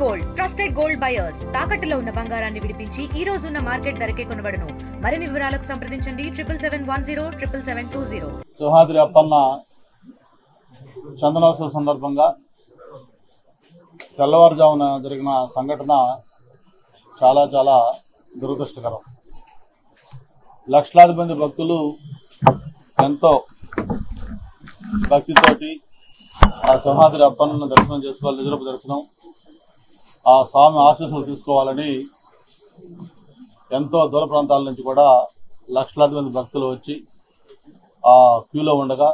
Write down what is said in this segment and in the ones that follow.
Gold trusted gold buyers తాకట్టులో ఉన్న బంగారాన్ని విడిపించి ఈ రోజు ఉన్న మార్కెట్ ధరకే కొనబడును. మరిన్ని వివరాలకు సంప్రదించండి 7710 సింహాద్రి అప్పన్న చందనోత్సవ సందర్భంగా తెల్లవారుజామున జరిగిన సంఘటన చాలా చాలా దురదృష్టకరం. లక్షలాది మంది భక్తులు ఎంతో భక్తితోటి ఆ సింహాద్రి అప్పన్నను దర్శనం చేసుకోవాలి, నిజరూప దర్శనం, ఆ స్వామి ఆశీస్సులు తీసుకోవాలని ఎంతో దూర ప్రాంతాల నుంచి కూడా లక్షలాది మంది భక్తులు వచ్చి ఆ క్యూలో ఉండగా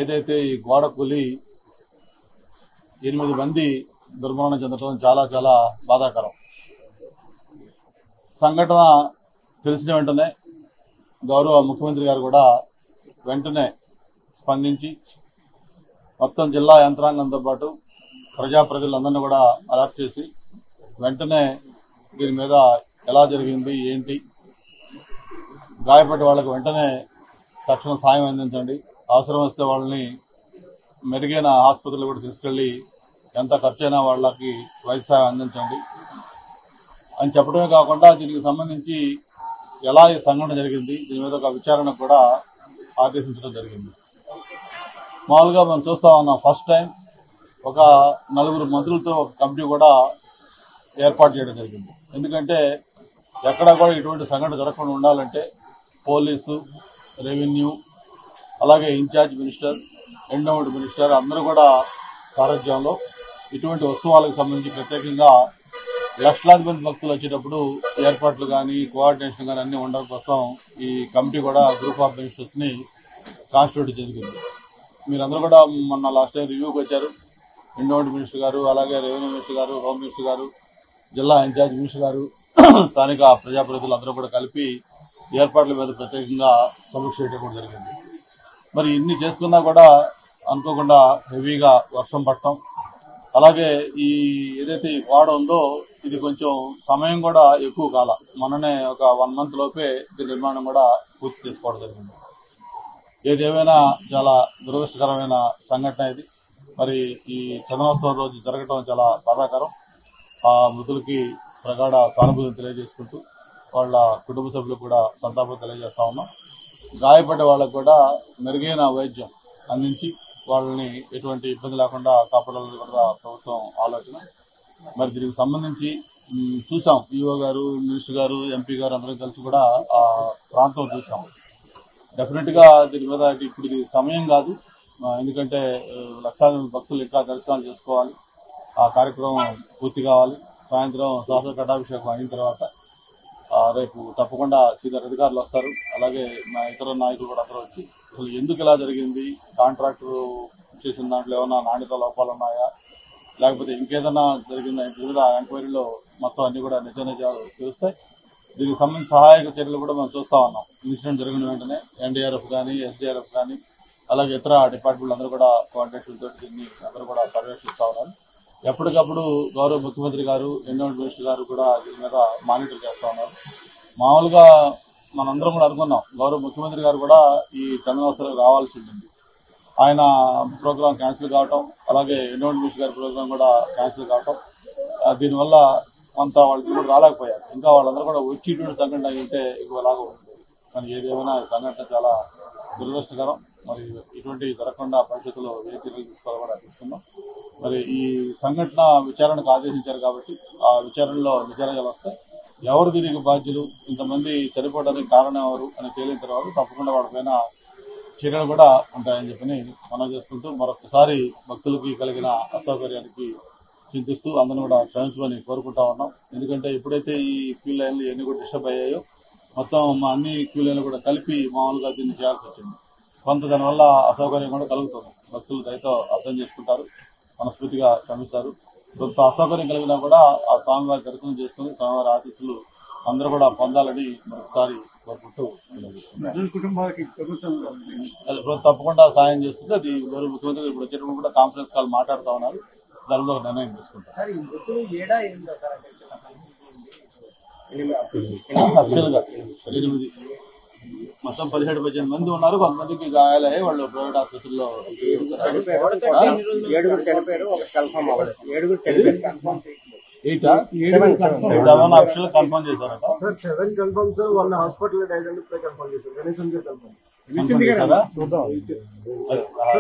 ఏదైతే ఈ గోడ కూలి 8 మంది దుర్మరణం చెందడం చాలా చాలా బాధాకరం. సంఘటన తెలిసిన వెంటనే గౌరవ ముఖ్యమంత్రి గారు కూడా వెంటనే స్పందించి మొత్తం జిల్లా యంత్రాంగంతో పాటు ప్రజాప్రతినిధులందరినీ కూడా అలర్ట్ చేసి వెంటనే దీని మీద ఎలా జరిగింది ఏంటి, గాయపడ్డ వాళ్ళకు వెంటనే తక్షణ సాయం అందించండి, అవసరం వస్తే వాళ్ళని మెరుగైన ఆసుపత్రులు కూడా తీసుకెళ్లి ఎంత ఖర్చైనా వాళ్ళకి వైద్య సాయం అందించండి అని చెప్పడమే కాకుండా దీనికి సంబంధించి ఎలా ఈ సంఘటన జరిగింది దీని మీద ఒక విచారణ కూడా ఆదేశించడం జరిగింది. మామూలుగా మనం చూస్తా ఉన్నాం, ఫస్ట్ టైం ఒక 4 మంత్రులతో ఒక కమిటీ కూడా ఏర్పాటు చేయడం జరిగింది. ఎందుకంటే ఎక్కడా కూడా ఇటువంటి సంఘటన జరగకుండా ఉండాలంటే పోలీసు, రెవెన్యూ, అలాగే ఇన్ఛార్జ్ మినిస్టర్, ఎండోమెంట్ మినిస్టర్ అందరూ కూడా సారథ్యంలో ఇటువంటి ఉత్సవాలకు సంబంధించి ప్రత్యేకంగా లక్షలాది మంది భక్తులు వచ్చేటప్పుడు ఏర్పాట్లు కానీ కోఆర్డినేషన్ కానీ అన్ని ఉండడం కోసం ఈ కమిటీ కూడా గ్రూప్ ఆఫ్ మినిస్టర్స్ ని కాన్స్టిట్యూట్ జరిగింది. మీరందరూ కూడా మొన్న లాస్ట్ టైం రివ్యూకి వచ్చారు. ఎండోమెంట్ మినిస్టర్ గారు, అలాగే రెవెన్యూ మినిస్టర్ గారు, హోమ్ మినిస్టర్ గారు, జిల్లా ఇన్ఛార్జ్ మినిస్టర్ గారు, స్థానిక ప్రజాప్రతినిధులు అందరూ కూడా కలిపి ఏర్పాట్ల మీద ప్రత్యేకంగా సమీక్ష చేయడం కూడా జరిగింది. మరి ఇన్ని చేసుకున్నా కూడా అనుకోకుండా హెవీగా వర్షం పడటం, అలాగే ఈ ఏదైతే ఈ గోడ ఉందో ఇది కొంచెం సమయం కూడా ఎక్కువ కాల, మొన్ననే ఒక 1 మంత్ లోపే దీని నిర్మాణం కూడా పూర్తి చేసుకోవడం జరిగింది. ఏదేమైనా చాలా దురదృష్టకరమైన సంఘటన ఇది. మరి ఈ చందనోత్సవం రోజు జరగడం చాలా బాధాకరం. ఆ మృతులకి ప్రగాఢ సానుభూతిని తెలియజేసుకుంటూ వాళ్ళ కుటుంబ సభ్యులకు కూడా సంతాపం తెలియజేస్తా ఉన్నాం. గాయపడ్డ వాళ్ళకు కూడా మెరుగైన వైద్యం అందించి వాళ్ళని ఎటువంటి ఇబ్బంది లేకుండా కాపాడాలని కూడా ప్రభుత్వం ఆలోచన. మరి దీనికి సంబంధించి చూసాం, ఈఓ గారు, మినిస్టర్ గారు, ఎంపీ గారు అందరం కలిసి కూడా ఆ ప్రాంతం చూసాం. డెఫినెట్ గా దీని మీద ఇప్పుడు ఇది సమయం కాదు, ఎందుకంటే లక్షలాది భక్తులు ఇంకా దర్శనాలు చేసుకోవాలి, ఆ కార్యక్రమం పూర్తి కావాలి. సాయంత్రం శాసన కటాభిషేకం అయిన తర్వాత రేపు తప్పకుండా సీనియర్ అధికారులు వస్తారు, అలాగే మా ఇతర నాయకులు కూడా అందరూ వచ్చి అసలు ఎందుకు ఇలా జరిగింది, కాంట్రాక్టర్ చేసిన దాంట్లో ఏమైనా నాణ్యత లోపాలు ఉన్నాయా, లేకపోతే ఇంకేదైనా జరిగిందా, వివిధ ఎంక్వైరీలో మొత్తం అన్ని కూడా నిజ నిజాలు తెలుస్తాయి. దీనికి సంబంధించి సహాయక చర్యలు కూడా మనం చూస్తా ఉన్నాం. ఇన్సిడెంట్ జరిగిన వెంటనే ఎన్డీఆర్ఎఫ్ కానీ, ఎస్డీఆర్ఎఫ్ కానీ, అలాగే ఇతర డిపార్ట్మెంట్లు అందరూ కూడా కోఆర్డినేషన్ తోటి దీన్ని అందరూ కూడా పర్యవేక్షిస్తా ఉన్నారు. ఎప్పటికప్పుడు గౌరవ ముఖ్యమంత్రి గారు, ఎండోమెంట్ మినిస్టర్ గారు కూడా దీని మీద మానిటర్ చేస్తా ఉన్నారు. మామూలుగా మనందరం కూడా అనుకున్నాం, గౌరవ ముఖ్యమంత్రి గారు కూడా ఈ చందనోత్సవాలకు రావాల్సి ఉంటుంది. ఆయన ప్రోగ్రాం క్యాన్సిల్ కావటం, అలాగే ఎండోమెంట్ మినిస్టర్ గారి ప్రోగ్రాం కూడా క్యాన్సిల్ కావటం, దీనివల్ల కొంత వాళ్ళు కూడా రాలేకపోయారు. ఇంకా వాళ్ళందరూ కూడా వచ్చి ఇటువంటి సంఘటన అయితే ఎక్కువలాగా ఉంటుంది. కానీ ఏదేమైనా ఈ సంఘటన చాలా దురదృష్టకరం. మరి ఇటువంటి జరగకుండా భవిష్యత్తులో ఏ చర్యలు తీసుకోవాలో కూడా తీసుకున్నాం. మరి ఈ సంఘటన విచారణకు ఆదేశించారు కాబట్టి ఆ విచారణలో నిజాలు వస్తాయి. ఎవరు దీనికి బాధ్యులు, ఇంతమంది చనిపోవడానికి కారణం ఎవరు అని తేలిన తర్వాత తప్పకుండా వాళ్ళపైన చర్యలు కూడా ఉంటాయని చెప్పి మనం చేసుకుంటూ మరొకసారి భక్తులకి కలిగిన అసౌకర్యానికి చింతిస్తూ అందరిని కూడా క్షమించమని కోరుకుంటా ఉన్నాం. ఎందుకంటే ఎప్పుడైతే ఈ క్యూ లైన్లు ఇవన్నీ కూడా డిస్టర్బ్ అయ్యాయో మొత్తం మా అన్ని క్యూ లైన్లు కూడా కలిపి మామూలుగా దీన్ని చేయాల్సి వచ్చింది. కొంత దానివల్ల అసౌకర్యం కూడా కలుగుతుంది. భక్తులు దయతో అర్థం చేసుకుంటారు, మనస్ఫూర్తిగా క్షమిస్తారు. కొంత అసౌకర్యం కలిగినా కూడా ఆ స్వామివారి దర్శనం చేసుకుని స్వామివారి ఆశీస్సులు అందరూ కూడా పొందాలని మరొకసారి కోరుకుంటూ తప్పకుండా సాయం చేస్తుంది. అది గౌరవ ముఖ్యమంత్రి ఇప్పుడు వచ్చేటప్పుడు కూడా కాన్ఫరెన్స్ కాల్ మాట్లాడుతూ ఉన్నారు, దాని మీద ఒక నిర్ణయం తీసుకుంటారు. అఫిషియల్ గా 8 మొత్తం 17-18 మంది ఉన్నారు. కొంతమందికి గాయాలయ్యాయి, వాళ్ళు ప్రైవేట్ ఆసుపత్రిలో సెవెన్ ఆప్షన్లు కన్ఫర్మ్ చేశారట sir. 7 confirm sir. 1 hospital identify confirm చేశారు. గణేశం గారు confirm sir.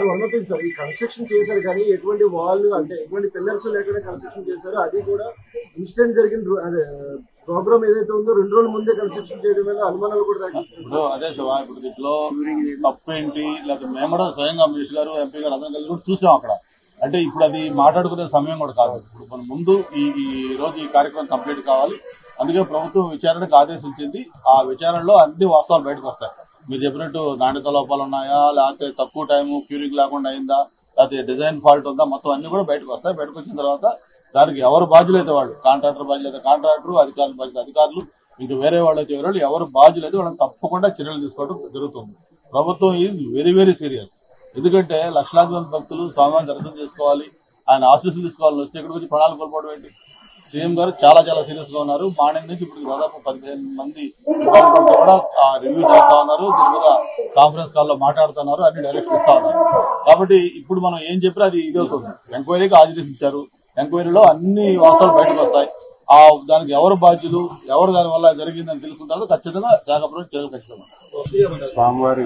One thing sir, ఈ కన్స్ట్రక్షన్ చేశారు కానీ ఎటువంటి వాల్ అంటే ఎటువంటి పిల్లర్స్ లేకుండా కన్స్ట్రక్షన్ చేశారు. అది కూడా ఇన్సిడెంట్ జరిగిన అదే ప్రోగ్రామ్ ఏదైతే ఉందో 2 రోజుల ముందే కన్స్ట్రక్షన్ చేయడం వల్ల అనుమానాలు కూడా ఇప్పుడు అదే శివ. ఇప్పుడు దీంట్లో తప్పేంటి, లేకపోతే మేము కూడా స్వయంగా మినిస్టర్ గారు, ఎంపీ గారు అందరం కలిసి కూడా చూసాం అక్కడ. అంటే ఇప్పుడు అది మాట్లాడుకునే సమయం కూడా కాదు. ఇప్పుడు మన ముందు ఈ రోజు ఈ కార్యక్రమం కంప్లీట్ కావాలి. అందుకే ప్రభుత్వం విచారణకు ఆదేశించింది. ఆ విచారణలో అన్ని వాస్తవాలు బయటకు వస్తాయి. మీరు చెప్పినట్టు నాణ్యత లోపాలు ఉన్నాయా, లేకపోతే తక్కువ టైము క్యూరింగ్ లేకుండా అయిందా, లేకపోతే డిజైన్ ఫాల్ట్ ఉందా, మొత్తం అన్ని కూడా బయటకు వస్తాయి. బయటకు వచ్చిన తర్వాత దానికి ఎవరు బాధ్యులైతే వాళ్ళు, కాంట్రాక్టర్ బాధ్యులైతే కాంట్రాక్టర్, అధికారులు బాధ్యత అధికారులు, ఇంకా వేరే వాళ్ళు అయితే ఎవరు బాధ్యులైతే వాళ్ళని తప్పకుండా చర్యలు తీసుకోవడం జరుగుతుంది. ప్రభుత్వం ఈజ్ వెరీ వెరీ సీరియస్. ఎందుకంటే లక్షలాది మంది భక్తులు స్వామివారిని దర్శనం చేసుకోవాలి, ఆయన ఆశీస్సులు తీసుకోవాలని వస్తే ఇక్కడికి వచ్చి ప్రాణాలు కోల్పోవడం ఏంటి? సీఎం గారు చాలా సీరియస్ గా ఉన్నారు. మార్నింగ్ నుంచి ఇప్పుడు దాదాపు 15 మంది అధికారులతో కూడా రివ్యూ చేస్తా ఉన్నారు. దీని మీద కాన్ఫరెన్స్ కాల్ లో మాట్లాడుతున్నారు, అన్ని డైరెక్షన్ ఇస్తా ఉన్నారు. కాబట్టి ఇప్పుడు మనం ఏం చెప్పినా అది ఇదవుతుంది. ఎంక్వైరీకి ఆదేశించారు. ఎంక్వైరీలో అన్ని వాస్తవాలు బయటకు వస్తాయి. దానికి ఎవరు బాధ్యులు, ఎవరు దాని వల్ల జరిగిందని తెలుసుకున్న తర్వాత ఖచ్చితంగా శాఖపరం చర్యలు ఖచ్చితంగా. స్వామివారి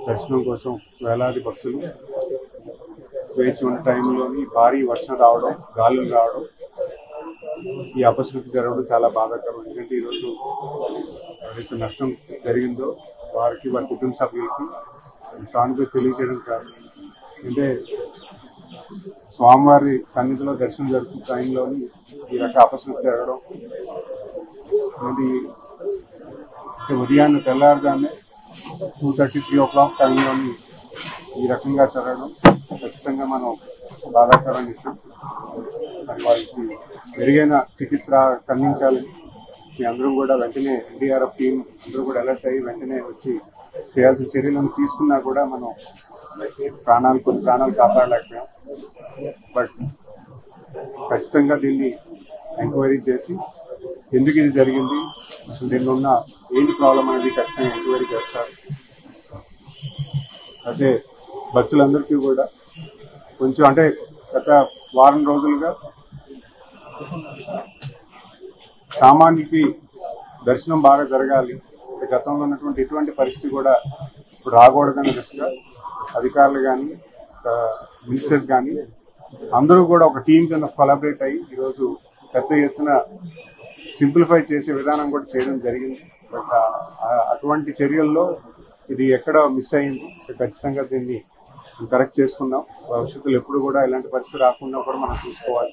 దర్శనం కోసం వేలాది భక్తులు వేచి ఉన్న టైంలోని భారీ వర్షం రావడం, గాలులు రావడం, ఈ అపశృతి జరగడం చాలా బాధాకరం. ఎందుకంటే ఈరోజు ఎవరైతే నష్టం జరిగిందో వారికి, వారి కుటుంబ సభ్యులకి సానుభూతి తెలియజేయడం కాదు. అంటే స్వామివారి సన్నిధిలో దర్శనం జరుగుతున్న టైంలోని ఈ రక అపశృతి జరగడం, ఇది ఉదయాన్నే తెల్లారుగానే 2:30, 3 o'clock టైంలోని ఈ రకంగా జరగడం ఖచ్చితంగా మనం బాధాకరం విషయం. మరి వారికి మెరుగైన చికిత్స అందించాలని మీ అందరం కూడా వెంటనే ఎన్డీఆర్ఎఫ్ టీం అందరూ కూడా అలర్ట్ అయ్యి వెంటనే వచ్చి చేయాల్సిన చర్యలను తీసుకున్నా కూడా మనం కొన్ని ప్రాణాలు కాపాడలేకపోయాం. బట్ ఖచ్చితంగా దీన్ని ఎంక్వైరీ చేసి ఎందుకు ఇది జరిగింది, అసలు దీనిలో ఉన్న ఏంటి ప్రాబ్లం అనేది ఖచ్చితంగా ఎంక్వైరీ చేస్తారు. అయితే భక్తులందరికీ కూడా కొంచెం అంటే గత వారం రోజులుగా సామాన్యుకి దర్శనం బాగా జరగాలి, గతంలో ఉన్నటువంటి ఎటువంటి పరిస్థితి కూడా ఇప్పుడు రాకూడదనే దిశగా అధికారులు కానీ, మినిస్టర్స్ కానీ అందరూ కూడా ఒక టీం కింద కొలాబరేట్ అయ్యి ఈరోజు పెద్ద ఎత్తున సింప్లిఫై చేసే విధానం కూడా చేయడం జరిగింది. బట్ అటువంటి చర్యల్లో ఇది ఎక్కడ మిస్ అయింది. సో ఖచ్చితంగా దీన్ని కరెక్ట్ చేసుకున్నాం. భవిష్యత్తులో ఎప్పుడు కూడా ఇలాంటి పరిస్థితి రాకుండా కూడా మనం చూసుకోవాలి.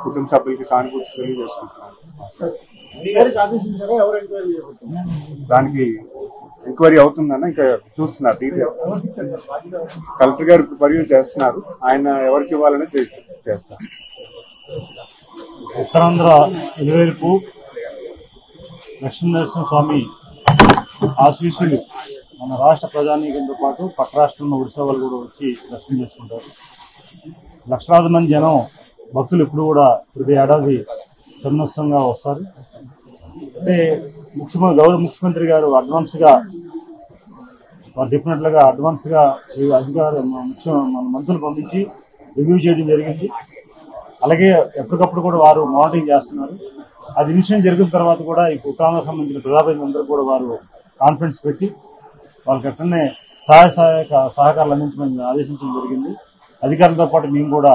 కుటుంబ సభ్యులకి సానుభూతి తెలియజేసుకుంటున్నాం. దానికి ఎంక్వైరీ అవుతుందన్న ఇంకా చూస్తున్నారు. డీటెయిల్ కలెక్టర్ గారు పరివ్యూ చేస్తున్నారు. ఆయన ఎవరికి ఇవ్వాలని చేస్తారు. ఉత్తరాంధ్ర ఇరువైపు లక్ష్మీనరసింహ స్వామి ఆశీస్సులు మన రాష్ట్ర ప్రజానీకంతో పాటు పక్క రాష్ట్రంలో ఒడిశా వాళ్ళు కూడా వచ్చి దర్శనం చేసుకుంటారు. లక్షలాది మంది జనం భక్తులు ఇప్పుడు కూడా ప్రతి ఏడాది సన్నోత్సవంగా వస్తారు. అంటే గౌరవ ముఖ్యమంత్రి గారు అడ్వాన్స్గా వారు చెప్పినట్లుగా అడ్వాన్స్గా మన మంత్రులు పంపించి రివ్యూ చేయడం జరిగింది. అలాగే ఎప్పటికప్పుడు కూడా వారు మానిటరింగ్ చేస్తున్నారు. అది ఇన్సిడెంట్ జరిగిన తర్వాత కూడా ఈ ఉత్తరాంధ్రకు సంబంధించిన ప్రజాప్రతినిధులందరూ కూడా వారు కాన్ఫరెన్స్ పెట్టి వాళ్ళకి అట్లనే సహకారాలు అందించమని ఆదేశించడం జరిగింది. అధికారులతో పాటు మేము కూడా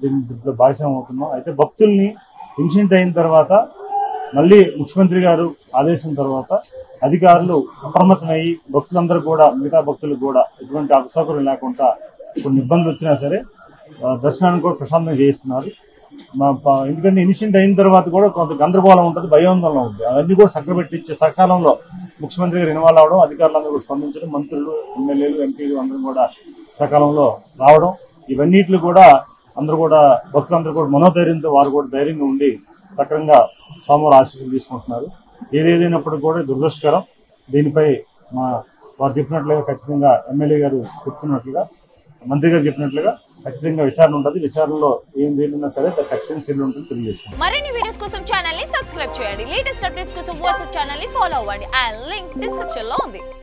దీంట్లో భాగస్వామ్యం అవుతున్నాం. అయితే భక్తుల్ని ఇన్సిడెంట్ అయిన తర్వాత మళ్ళీ ముఖ్యమంత్రి గారు ఆదేశం తర్వాత అధికారులు అప్రమత్తమయ్యి భక్తులందరూ కూడా, మిగతా భక్తులకు కూడా ఎటువంటి అసౌకర్యం లేకుండా కొన్ని ఇబ్బందులు వచ్చినా సరే దర్శనాన్ని కూడా ప్రశాంతంగా చేయిస్తున్నారు. ఎందుకంటే ఇన్సిడెంట్ అయిన తర్వాత కూడా కొంత గందరగోళం ఉంటుంది, భయాందోళన ఉంటుంది. అవన్నీ కూడా చక్కబెట్టించే సకాలంలో ముఖ్యమంత్రి గారు ఇన్వాల్వ్ అవడం, అధికారులందరూ కూడా స్పందించడం, మంత్రులు, ఎమ్మెల్యేలు, ఎంపీలు అందరూ కూడా సకాలంలో రావడం, ఇవన్నిట్లు కూడా అందరూ కూడా భక్తులందరూ కూడా మనోధైర్యంతో వారు కూడా ధైర్యంగా ఉండి సక్రంగా స్వామివారి ఆశీస్సులు తీసుకుంటున్నారు. ఏదేదైనప్పటికీ కూడా దురదృష్టకరం. దీనిపై వారు చెప్పినట్లుగా ఖచ్చితంగా ఎమ్మెల్యే గారు చెప్తున్నట్లుగా, మంత్రి గారు చెప్పినట్లుగా ఖచ్చితంగా విచారణ ఉంటుంది. విచారణలో ఏం తేలినా సరే ఖచ్చితంగా సెల్ ఉంటుంది తెలియజేసుకుంటాం. మరిన్ని వీడియోస్ కోసం ఛానల్ ని సబ్స్క్రైబ్ చేయండి. లేటెస్ట్ అప్డేట్స్ కోసం వాట్సాప్ ఛానల్ ని ఫాలో అవ్వండి. ఆ లింక్ డిస్క్రిప్షన్ లో ఉంది.